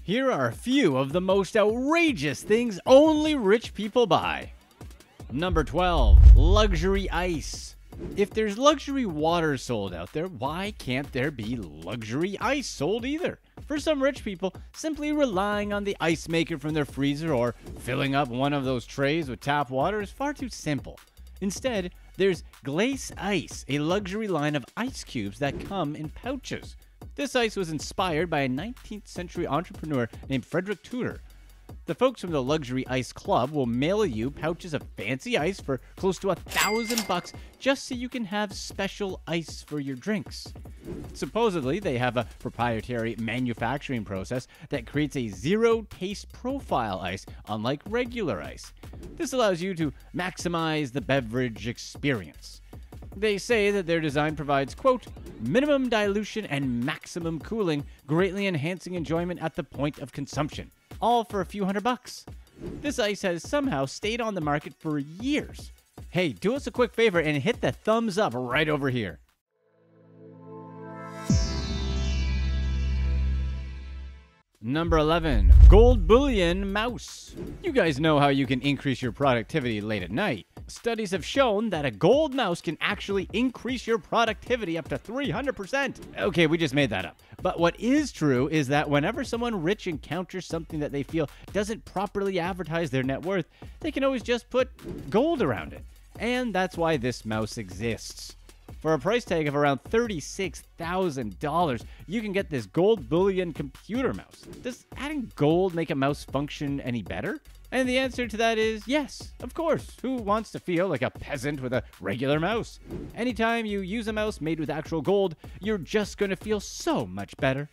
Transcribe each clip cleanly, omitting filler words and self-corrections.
Here are a few of the most outrageous things only rich people buy. Number 12. Luxury ice. If there's luxury water sold out there, why can't there be luxury ice sold either? For some rich people, simply relying on the ice maker from their freezer or filling up one of those trays with tap water is far too simple. Instead, there's Glace Ice, a luxury line of ice cubes that come in pouches. This ice was inspired by a 19th century entrepreneur named Frederick Tudor. The folks from the Luxury Ice Club will mail you pouches of fancy ice for close to $1,000 just so you can have special ice for your drinks. Supposedly, they have a proprietary manufacturing process that creates a zero-taste profile ice, unlike regular ice. This allows you to maximize the beverage experience. They say that their design provides, quote, minimum dilution and maximum cooling, greatly enhancing enjoyment at the point of consumption. All for a few $100. This ice has somehow stayed on the market for years. Hey, do us a quick favor and hit the thumbs up right over here. Number 11. Gold Bullion Mouse. You guys know how you can increase your productivity late at night. Studies have shown that a gold mouse can actually increase your productivity up to 300%. Okay, we just made that up. But what is true is that whenever someone rich encounters something that they feel doesn't properly advertise their net worth, they can always just put gold around it. And that's why this mouse exists. For a price tag of around $36,000, you can get this gold bullion computer mouse. Does adding gold make a mouse function any better? And the answer to that is yes, of course. Who wants to feel like a peasant with a regular mouse? Anytime you use a mouse made with actual gold, you're just going to feel so much better.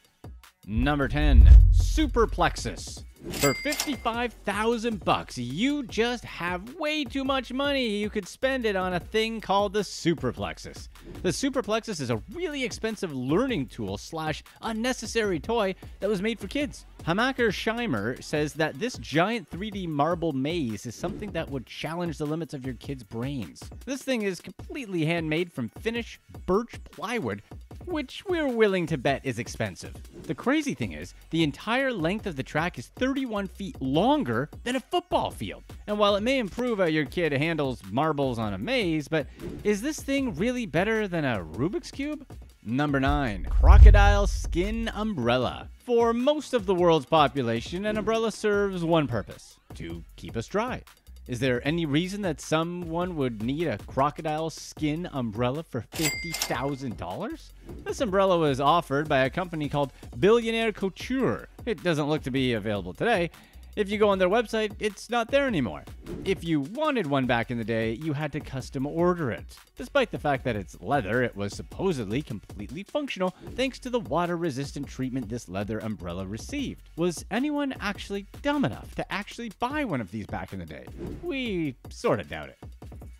Number 10. Superplexus. For $55,000, you just have way too much money. You could spend it on a thing called the Superplexus. The Superplexus is a really expensive learning tool / unnecessary toy that was made for kids. Hamaker Scheimer says that this giant 3D marble maze is something that would challenge the limits of your kids' brains. This thing is completely handmade from Finnish birch plywood, which we're willing to bet is expensive. The crazy thing is, the entire length of the track is 31 feet longer than a football field. And while it may improve how your kid handles marbles on a maze, but is this thing really better than a Rubik's Cube? Number 9. Crocodile Skin Umbrella. For most of the world's population, an umbrella serves one purpose: to keep us dry. Is there any reason that someone would need a crocodile skin umbrella for $50,000? This umbrella was offered by a company called Billionaire Couture. It doesn't look to be available today. If you go on their website, it's not there anymore. If you wanted one back in the day, you had to custom order it. Despite the fact that it's leather, it was supposedly completely functional thanks to the water-resistant treatment this leather umbrella received. Was anyone actually dumb enough to actually buy one of these back in the day? We sort of doubt it.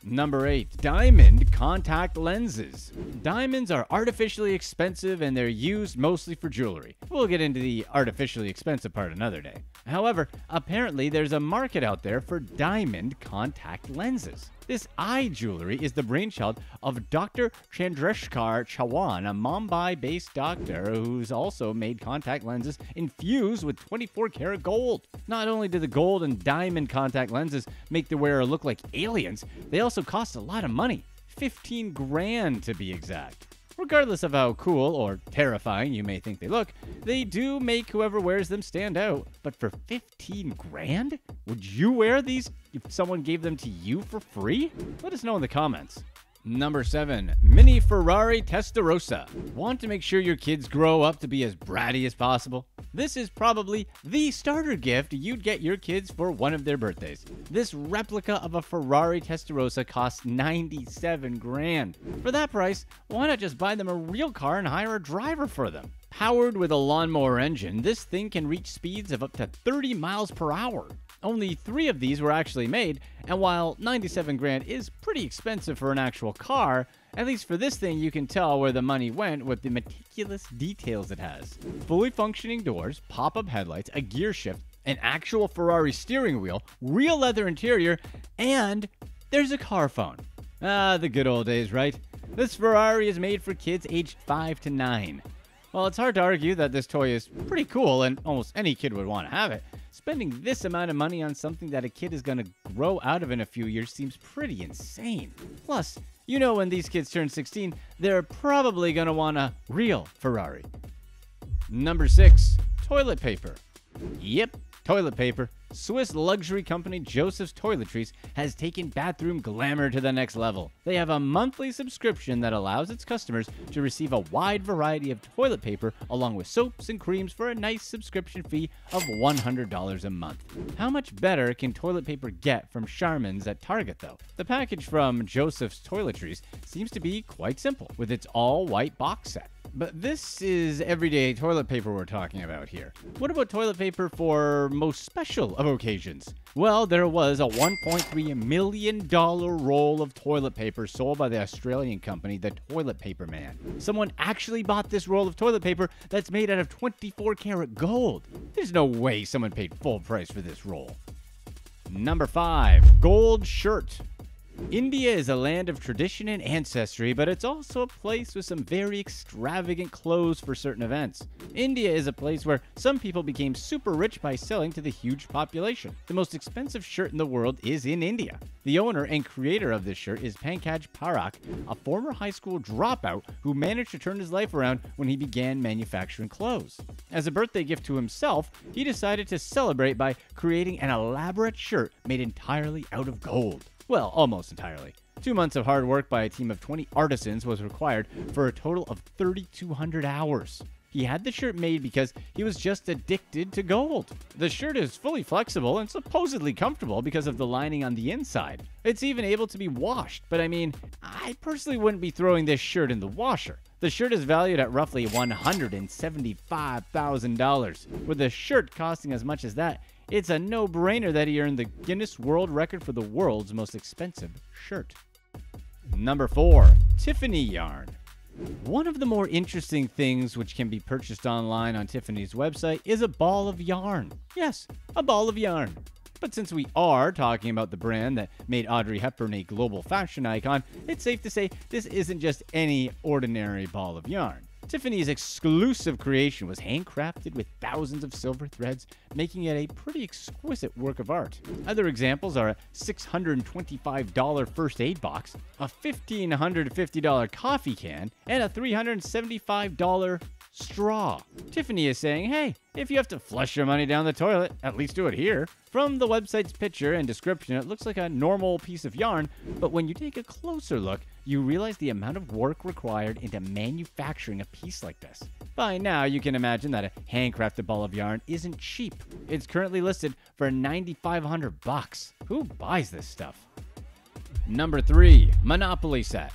Number 8. Diamond contact lenses. Diamonds are artificially expensive and they're used mostly for jewelry. We'll get into the artificially expensive part another day. However, apparently there's a market out there for diamond contact lenses. This eye jewelry is the brainchild of Dr. Chandreshkar Chawan, a Mumbai-based doctor who's also made contact lenses infused with 24-karat gold. Not only do the gold and diamond contact lenses make the wearer look like aliens, they also cost a lot of money. 15 grand to be exact. Regardless of how cool or terrifying you may think they look, they do make whoever wears them stand out. But for 15 grand? Would you wear these if someone gave them to you for free? Let us know in the comments. Number 7. Mini Ferrari Testarossa. Want to make sure your kids grow up to be as bratty as possible? This is probably the starter gift you'd get your kids for one of their birthdays. This replica of a Ferrari Testarossa costs 97 grand. For that price, why not just buy them a real car and hire a driver for them? Powered with a lawnmower engine, this thing can reach speeds of up to 30 miles per hour. Only 3 of these were actually made, and while 97 grand is pretty expensive for an actual car, at least for this thing you can tell where the money went with the meticulous details it has. Fully functioning doors, pop-up headlights, a gear shift, an actual Ferrari steering wheel, real leather interior, and there's a car phone. Ah, the good old days, right? This Ferrari is made for kids aged 5 to 9. While it's hard to argue that this toy is pretty cool and almost any kid would want to have it, spending this amount of money on something that a kid is going to grow out of in a few years seems pretty insane. Plus, you know when these kids turn 16, they're probably going to want a real Ferrari. Number 6. Toilet paper. Yep, toilet paper. Swiss luxury company Joseph's Toiletries has taken bathroom glamour to the next level. They have a monthly subscription that allows its customers to receive a wide variety of toilet paper along with soaps and creams for a nice subscription fee of $100 a month. How much better can toilet paper get from Charmin's at Target though? The package from Joseph's Toiletries seems to be quite simple with its all-white box set. But this is everyday toilet paper we're talking about here. What about toilet paper for most special of occasions? Well, there was a $1.3 million roll of toilet paper sold by the Australian company, The Toilet Paper Man. Someone actually bought this roll of toilet paper that's made out of 24 karat gold. There's no way someone paid full price for this roll. Number 5. Gold shirt. India is a land of tradition and ancestry, but it's also a place with some very extravagant clothes for certain events. India is a place where some people became super rich by selling to the huge population. The most expensive shirt in the world is in India. The owner and creator of this shirt is Pankaj Parakh, a former high school dropout who managed to turn his life around when he began manufacturing clothes. As a birthday gift to himself, he decided to celebrate by creating an elaborate shirt made entirely out of gold. Well, almost entirely. 2 months of hard work by a team of 20 artisans was required for a total of 3,200 hours. He had the shirt made because he was just addicted to gold. The shirt is fully flexible and supposedly comfortable because of the lining on the inside. It's even able to be washed, but I mean, I personally wouldn't be throwing this shirt in the washer. The shirt is valued at roughly $175,000. With a shirt costing as much as that, it's a no-brainer that he earned the Guinness World Record for the world's most expensive shirt. Number 4. Tiffany yarn. One of the more interesting things which can be purchased online on Tiffany's website is a ball of yarn. Yes, a ball of yarn. But since we are talking about the brand that made Audrey Hepburn a global fashion icon, it's safe to say this isn't just any ordinary ball of yarn. Tiffany's exclusive creation was handcrafted with thousands of silver threads, making it a pretty exquisite work of art. Other examples are a $625 first aid box, a $1,550 coffee can, and a $375 straw. Tiffany is saying, hey, if you have to flush your money down the toilet, at least do it here. From the website's picture and description, it looks like a normal piece of yarn, but when you take a closer look, you realize the amount of work required into manufacturing a piece like this. By now, you can imagine that a handcrafted ball of yarn isn't cheap. It's currently listed for $9,500. Who buys this stuff? Number 3. Monopoly set.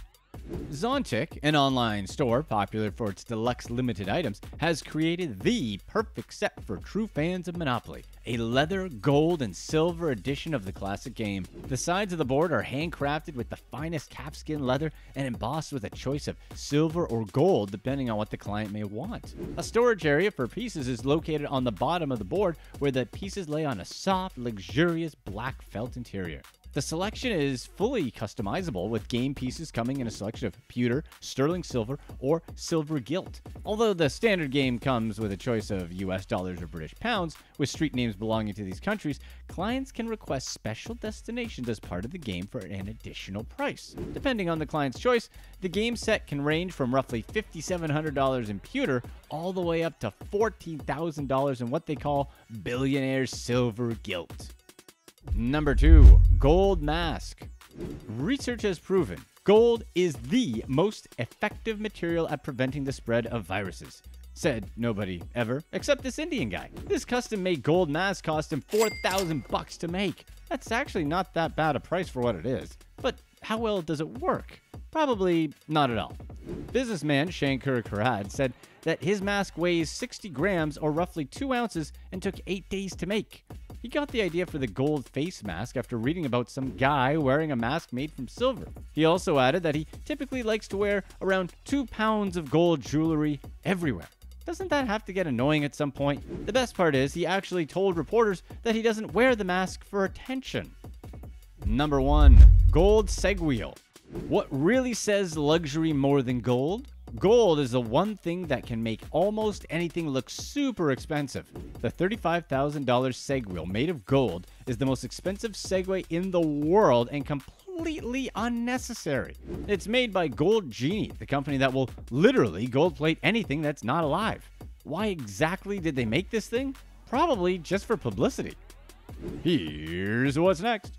Zontic, an online store popular for its deluxe limited items, has created the perfect set for true fans of Monopoly. A leather, gold, and silver edition of the classic game. The sides of the board are handcrafted with the finest calfskin leather and embossed with a choice of silver or gold depending on what the client may want. A storage area for pieces is located on the bottom of the board where the pieces lay on a soft, luxurious black felt interior. The selection is fully customizable, with game pieces coming in a selection of pewter, sterling silver, or silver gilt. Although the standard game comes with a choice of US dollars or British pounds, with street names belonging to these countries, clients can request special destinations as part of the game for an additional price. Depending on the client's choice, the game set can range from roughly $5,700 in pewter all the way up to $14,000 in what they call billionaire silver gilt. Number 2. Gold mask. Research has proven gold is the most effective material at preventing the spread of viruses. Said nobody ever, except this Indian guy. This custom-made gold mask cost him $4,000 to make. That's actually not that bad a price for what it is. But how well does it work? Probably not at all. Businessman Shankar Karad said that his mask weighs 60 grams or roughly 2 ounces and took 8 days to make. He got the idea for the gold face mask after reading about some guy wearing a mask made from silver. He also added that he typically likes to wear around 2 pounds of gold jewelry everywhere. Doesn't that have to get annoying at some point? The best part is he actually told reporters that he doesn't wear the mask for attention. Number 1. Gold seg wheel. What really says luxury more than gold? Gold is the one thing that can make almost anything look super expensive. The $35,000 Segwheel made of gold is the most expensive Segway in the world and completely unnecessary. It's made by Gold Genie, the company that will literally gold plate anything that's not alive. Why exactly did they make this thing? Probably just for publicity. Here's what's next.